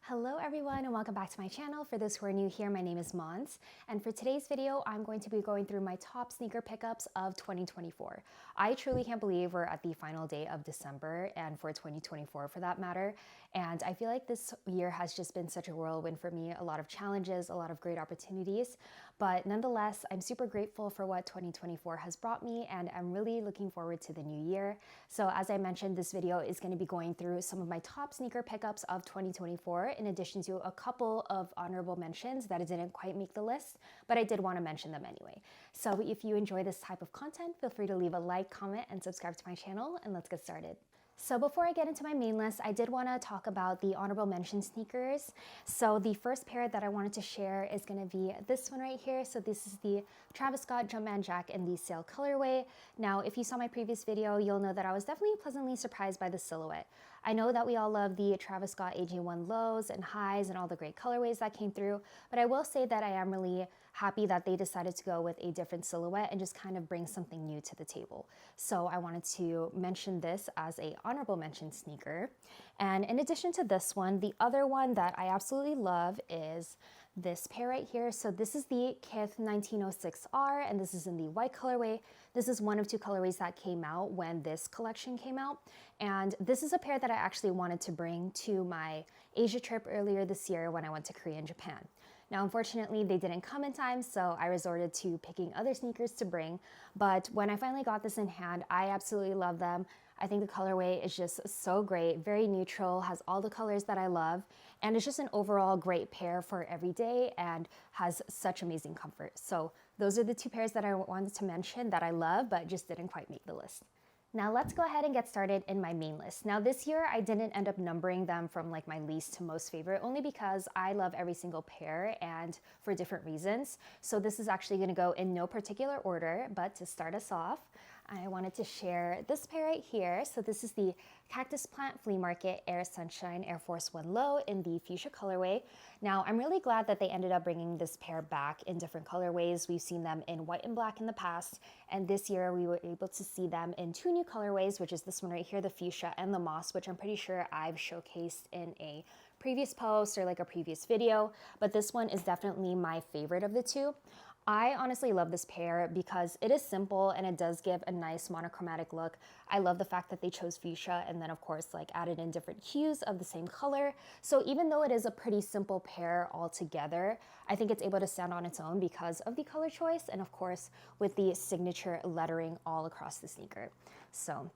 Hello everyone and welcome back to my channel. For those who are new here, my name is Mons, and for today's video I'm going to be going through my top sneaker pickups of 2024. I truly can't believe we're at the final day of December and for 2024 for that matter, and I feel like this year has just been such a whirlwind for me, a lot of challenges, a lot of great opportunities, but nonetheless I'm super grateful for what 2024 has brought me and I'm really looking forward to the new year. So as I mentioned, this video is going to be going through some of my top sneaker pickups of 2024 in addition to a couple of honorable mentions that didn't quite make the list, but I did want to mention them anyway. So if you enjoy this type of content, feel free to leave a like, comment, and subscribe to my channel, and let's get started. So before I get into my main list, I did want to talk about the honorable mention sneakers. So the first pair that I wanted to share is going to be this one right here. So this is the Travis Scott Jumpman Jack in the Sail colorway. Now, if you saw my previous video, you'll know that I was definitely pleasantly surprised by the silhouette. I know that we all love the Travis Scott AJ1 lows and highs and all the great colorways that came through, but I will say that I am really happy that they decided to go with a different silhouette and just kind of bring something new to the table. So I wanted to mention this as a honorable mention sneaker. And in addition to this one, the other one that I absolutely love is this pair right here. So this is the Kith 1906R, and this is in the white colorway. This is one of two colorways that came out when this collection came out. And this is a pair that I actually wanted to bring to my Asia trip earlier this year when I went to Korea and Japan. Now, unfortunately, they didn't come in time, so I resorted to picking other sneakers to bring. But when I finally got this in hand, I absolutely love them. I think the colorway is just so great, very neutral, has all the colors that I love, and it's just an overall great pair for every day and has such amazing comfort. So those are the two pairs that I wanted to mention that I love, but just didn't quite make the list. Now let's go ahead and get started in my main list. Now this year I didn't end up numbering them from like my least to most favorite, only because I love every single pair and for different reasons. So this is actually going to go in no particular order, but to start us off, I wanted to share this pair right here. So this is the Cactus Plant Flea Market Air Sunshine Air Force 1 Low in the fuchsia colorway. Now I'm really glad that they ended up bringing this pair back in different colorways. We've seen them in white and black in the past, and this year we were able to see them in two new colorways, which is this one right here, the fuchsia and the moss, which I'm pretty sure I've showcased in a previous post or like a previous video, but this one is definitely my favorite of the two. I honestly love this pair because it is simple and it does give a nice monochromatic look. I love the fact that they chose fuchsia and then of course like added in different hues of the same color. So even though it is a pretty simple pair altogether, I think it's able to stand on its own because of the color choice and of course with the signature lettering all across the sneaker. So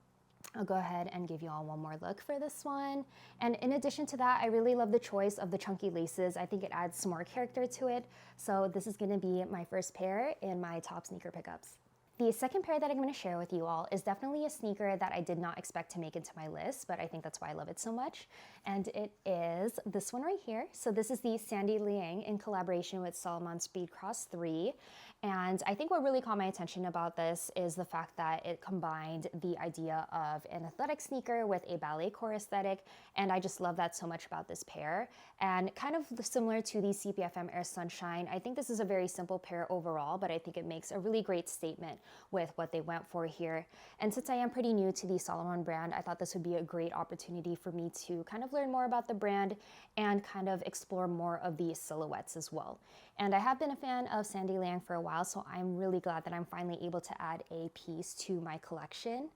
I'll go ahead and give you all one more look for this one. And in addition to that, I really love the choice of the chunky laces. I think it adds some more character to it. So this is gonna be my first pair in my top sneaker pickups. The second pair that I'm going to share with you all is definitely a sneaker that I did not expect to make into my list, but I think that's why I love it so much. And it is this one right here. So this is the Sandy Liang in collaboration with Salomon Speed Cross 3. And I think what really caught my attention about this is the fact that it combined the idea of an athletic sneaker with a ballet core aesthetic. And I just love that so much about this pair. And kind of similar to the CPFM Air Sunshine, I think this is a very simple pair overall, but I think it makes a really great statement with what they went for here. And since I am pretty new to the Salomon brand, I thought this would be a great opportunity for me to kind of learn more about the brand and kind of explore more of the silhouettes as well. And I have been a fan of Sandy Liang for a while, so I'm really glad that I'm finally able to add a piece to my collection.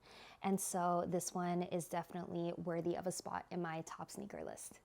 And so this one is definitely worthy of a spot in my top sneaker list.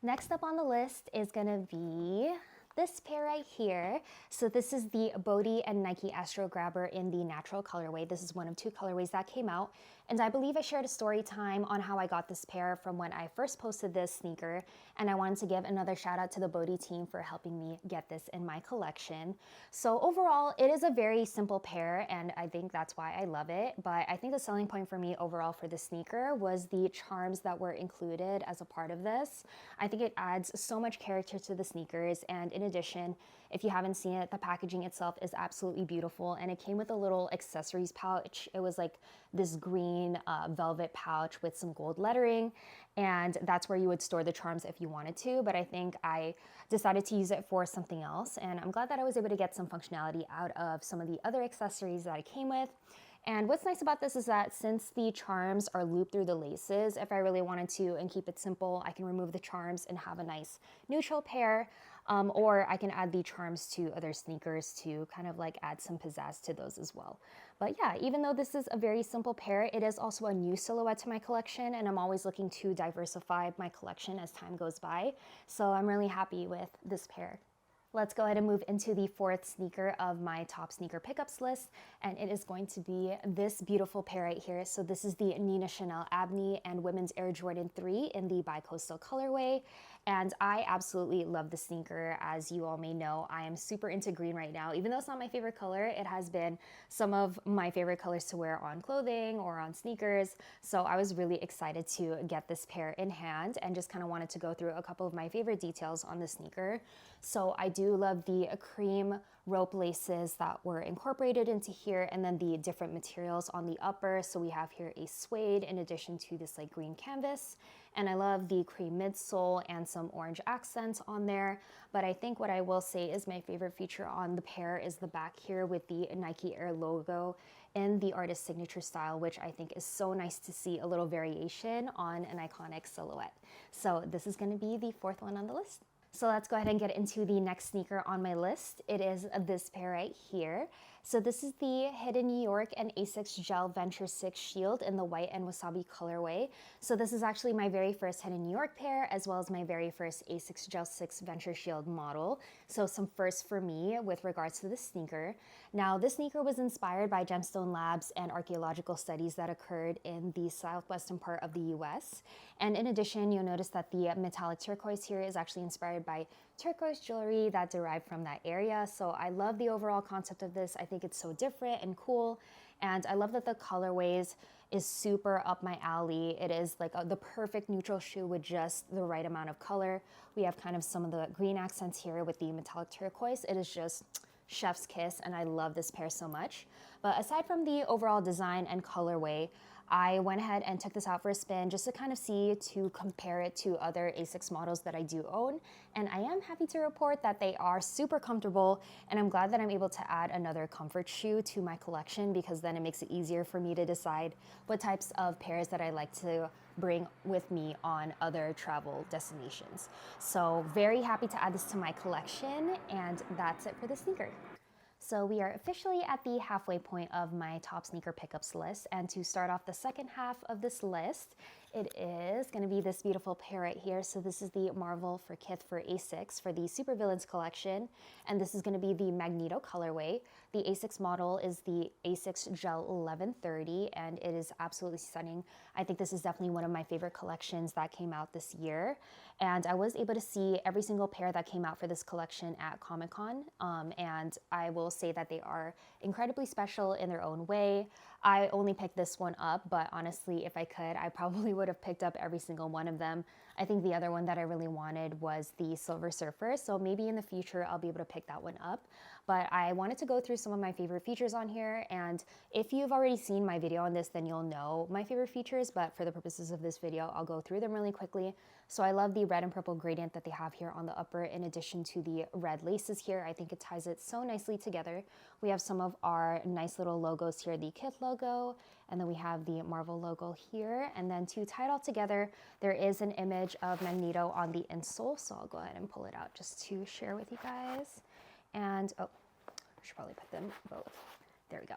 Next up on the list is gonna be this pair right here. So this is the Bode and Nike Astro Grabber in the natural colorway. This is one of two colorways that came out. And I believe I shared a story time on how I got this pair from when I first posted this sneaker. And I wanted to give another shout out to the Bode team for helping me get this in my collection. So overall, it is a very simple pair and I think that's why I love it. But I think the selling point for me overall for this sneaker was the charms that were included as a part of this. I think it adds so much character to the sneakers, and in addition, if you haven't seen it, the packaging itself is absolutely beautiful, and it came with a little accessories pouch. It was like this green velvet pouch with some gold lettering, and that's where you would store the charms if you wanted to, but I think I decided to use it for something else, and I'm glad that I was able to get some functionality out of some of the other accessories that it came with. And what's nice about this is that since the charms are looped through the laces, if I really wanted to and keep it simple, I can remove the charms and have a nice neutral pair. Or I can add the charms to other sneakers to kind of like add some pizzazz to those as well. But yeah, even though this is a very simple pair, it is also a new silhouette to my collection, and I'm always looking to diversify my collection as time goes by. So I'm really happy with this pair. Let's go ahead and move into the fourth sneaker of my top sneaker pickups list, and it is going to be this beautiful pair right here. So this is the Nina Chanel Abney and Women's Air Jordan 3 in the bicoastal colorway, and I absolutely love the sneaker. As you all may know, I am super into green right now. Even though it's not my favorite color, it has been some of my favorite colors to wear on clothing or on sneakers, so I was really excited to get this pair in hand and just kind of wanted to go through a couple of my favorite details on the sneaker. So I do love the cream rope laces that were incorporated into here, and then the different materials on the upper. So we have here a suede in addition to this like green canvas, and I love the cream midsole and some orange accents on there. But I think what I will say is my favorite feature on the pair is the back here with the Nike Air logo in the artist signature style, which I think is so nice to see a little variation on an iconic silhouette. So this is going to be the fourth one on the list. So let's go ahead and get into the next sneaker on my list. It is this pair right here. So this is the Hidden New York and Asics Gel Venture 6 Shield in the white and wasabi colorway. So this is actually my very first Hidden New York pair, as well as my very first Asics Gel 6 Venture Shield model. So some firsts for me with regards to this sneaker. Now, this sneaker was inspired by gemstone labs and archaeological studies that occurred in the southwestern part of the US. And in addition, you'll notice that the metallic turquoise here is actually inspired by turquoise jewelry that derived from that area. So I love the overall concept of this. I think it's so different and cool. And I love that the colorways is super up my alley. It is like the perfect neutral shoe with just the right amount of color. We have kind of some of the green accents here with the metallic turquoise. It is just chef's kiss, and I love this pair so much. But aside from the overall design and colorway, I went ahead and took this out for a spin just to kind of see, to compare it to other Asics models that I do own. And I am happy to report that they are super comfortable, and I'm glad that I'm able to add another comfort shoe to my collection, because then it makes it easier for me to decide what types of pairs that I like to bring with me on other travel destinations. So very happy to add this to my collection, and that's it for the sneaker. So we are officially at the halfway point of my top sneaker pickups list, and to start off the second half of this list, it is going to be this beautiful pair right here. So this is the Marvel for Kith for Asics for the Supervillains collection, and this is going to be the Magneto colorway. The Asics model is the Asics Gel 1130, and it is absolutely stunning. I think this is definitely one of my favorite collections that came out this year, and I was able to see every single pair that came out for this collection at Comic-Con, and I will say that they are incredibly special in their own way. I only picked this one up, but honestly, if I could, I probably would have picked up every single one of them. I think the other one that I really wanted was the Silver Surfer, so maybe in the future I'll be able to pick that one up. But I wanted to go through some of my favorite features on here, and if you've already seen my video on this, then you'll know my favorite features, but for the purposes of this video, I'll go through them really quickly. So I love the red and purple gradient that they have here on the upper, in addition to the red laces here. I think it ties it so nicely together. We have some of our nice little logos here, the Kith logo, and then we have the Marvel logo here. And then to tie it all together, there is an image of Magneto on the insole. So I'll go ahead and pull it out just to share with you guys. And, oh, I should probably put them both. There we go.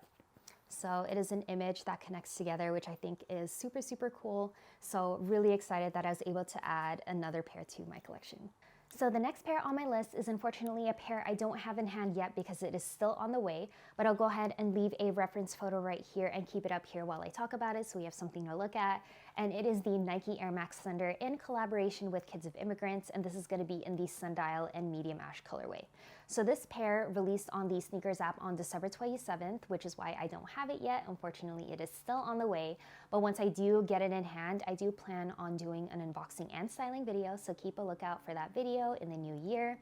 So it is an image that connects together, which I think is super, super cool. So really excited that I was able to add another pair to my collection. So the next pair on my list is unfortunately a pair I don't have in hand yet because it is still on the way, but I'll go ahead and leave a reference photo right here and keep it up here while I talk about it so we have something to look at. And it is the Nike Air Max Thunder in collaboration with Kids of Immigrants, and this is going to be in the Sundial and Medium Ash colorway. So this pair released on the Sneakers app on December 27th, which is why I don't have it yet. Unfortunately, it is still on the way, but once I do get it in hand, I do plan on doing an unboxing and styling video, so keep a lookout for that video in the new year.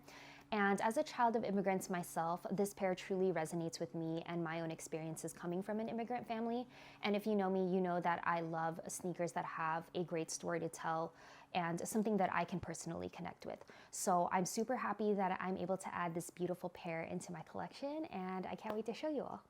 And as a child of immigrants myself, this pair truly resonates with me and my own experiences coming from an immigrant family. And if you know me, you know that I love sneakers that have a great story to tell and something that I can personally connect with. So I'm super happy that I'm able to add this beautiful pair into my collection, and I can't wait to show you all.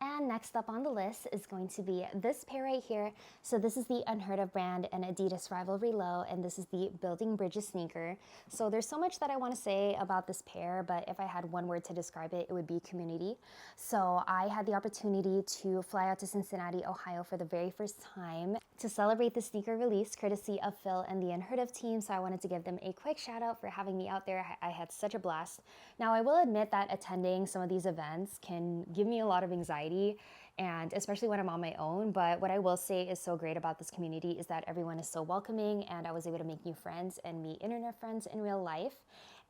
And next up on the list is going to be this pair right here. So this is the Unheard of brand and Adidas rivalry low, and this is the Building Bridges sneaker. So there's so much that I want to say about this pair, but if I had one word to describe it, it would be community. So I had the opportunity to fly out to Cincinnati, Ohio for the very first time to celebrate the sneaker release, courtesy of Phil and the Unheard of team. So I wanted to give them a quick shout out for having me out there. I had such a blast. Now I will admit that attending some of these events can give me a lot of anxiety, and especially when I'm on my own. But what I will say is so great about this community is that everyone is so welcoming, and I was able to make new friends and meet internet friends in real life.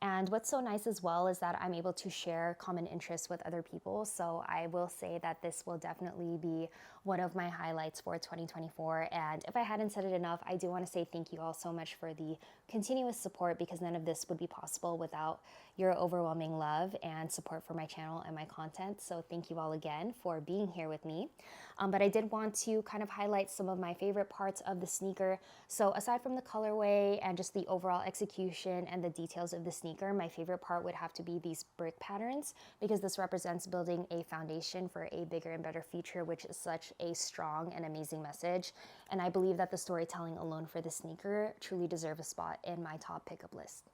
And what's so nice as well is that I'm able to share common interests with other people. So I will say that this will definitely be one of my highlights for 2024. And if I hadn't said it enough, I do want to say thank you all so much for the continuous support, because none of this would be possible without your overwhelming love and support for my channel and my content. So thank you all again for being here with me. But I did want to kind of highlight some of my favorite parts of the sneaker. So aside from the colorway and just the overall execution and the details of the sneaker, my favorite part would have to be these brick patterns, because this represents building a foundation for a bigger and better future, which is such a strong and amazing message. And I believe that the storytelling alone for the sneaker truly deserve a spot in my top pickup list.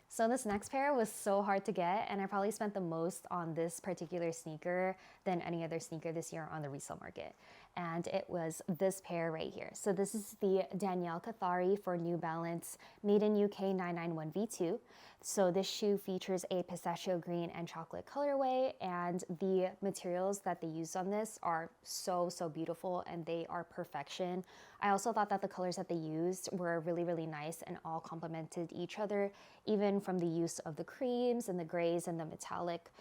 So this next pair was so hard to get, and I probably spent the most on this particular sneaker than any other sneaker this year on the resale market. And it was this pair right here. So this is the Danielle Cathari for New Balance, made in UK 991 V2. So this shoe features a pistachio green and chocolate colorway, and the materials that they used on this are so beautiful, and they are perfection. I also thought that the colors that they used were really nice and all complemented each other, even from the use of the creams and the grays and the metallic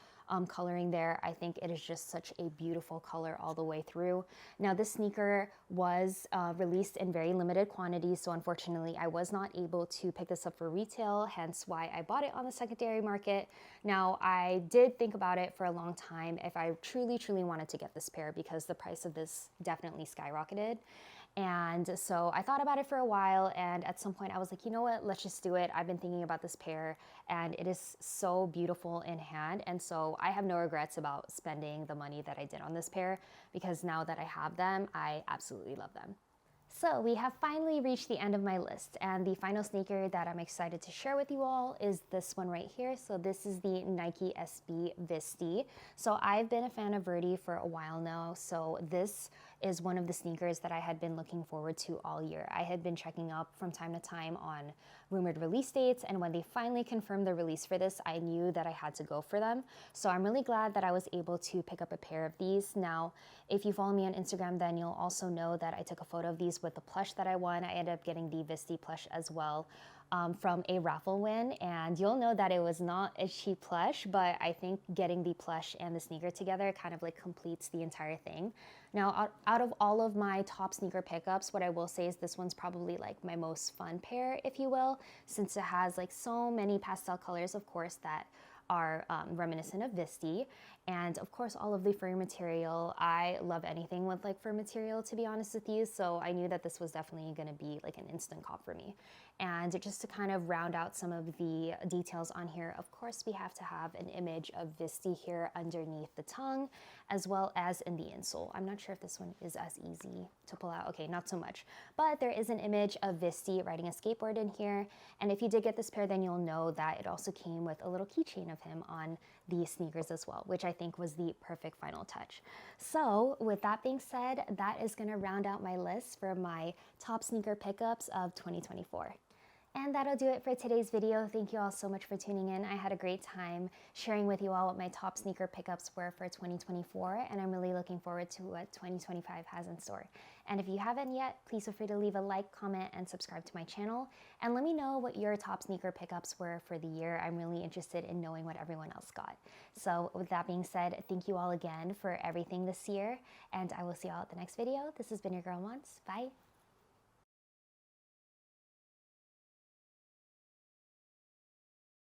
coloring there. I think it is just such a beautiful color all the way through. Now this sneaker was released in very limited quantities, so unfortunately I was not able to pick this up for retail, hence why I bought it on the secondary market. Now I did think about it for a long time if I truly wanted to get this pair, because the price of this definitely skyrocketed. And so I thought about it for a while, and at some point I was like, you know what, let's just do it. I've been thinking about this pair, and it is so beautiful in hand, and so I have no regrets about spending the money that I did on this pair, because now that I have them, I absolutely love them. So we have finally reached the end of my list, and the final sneaker that I'm excited to share with you all is this one right here. So this is the Nike SB Visty. So I've been a fan of Bode for a while now, so this is one of the sneakers that I had been looking forward to all year. I had been checking up from time to time on rumored release dates, and when they finally confirmed the release for this, I knew that I had to go for them. So I'm really glad that I was able to pick up a pair of these. Now, if you follow me on Instagram, then you'll also know that I took a photo of these with the plush that I won. I ended up getting the Visty plush as well from a raffle win, and you'll know that it was not a cheap plush, but I think getting the plush and the sneaker together kind of like completes the entire thing. Now, out of all of my top sneaker pickups, what I will say is this one's probably like my most fun pair, if you will, since it has like so many pastel colors, of course, that are reminiscent of Visty, and of course all of the fur material. I love anything with like fur material, to be honest with you, so I knew that this was definitely going to be like an instant cop for me. And just to kind of round out some of the details on here, of course we have to have an image of Visty here underneath the tongue, as well as in the insole. I'm not sure if this one is as easy to pull out. Okay, not so much, but there is an image of Visty riding a skateboard in here. And if you did get this pair, then you'll know that it also came with a little keychain of him on the sneakers as well, which I think was the perfect final touch. So with that being said, that is going to round out my list for my top sneaker pickups of 2024. And that'll do it for today's video. Thank you all so much for tuning in. I had a great time sharing with you all what my top sneaker pickups were for 2024, and I'm really looking forward to what 2025 has in store. And if you haven't yet, please feel free to leave a like, comment, and subscribe to my channel. And let me know what your top sneaker pickups were for the year. I'm really interested in knowing what everyone else got. So with that being said, thank you all again for everything this year, and I will see you all at the next video. This has been your girl Mons. Bye.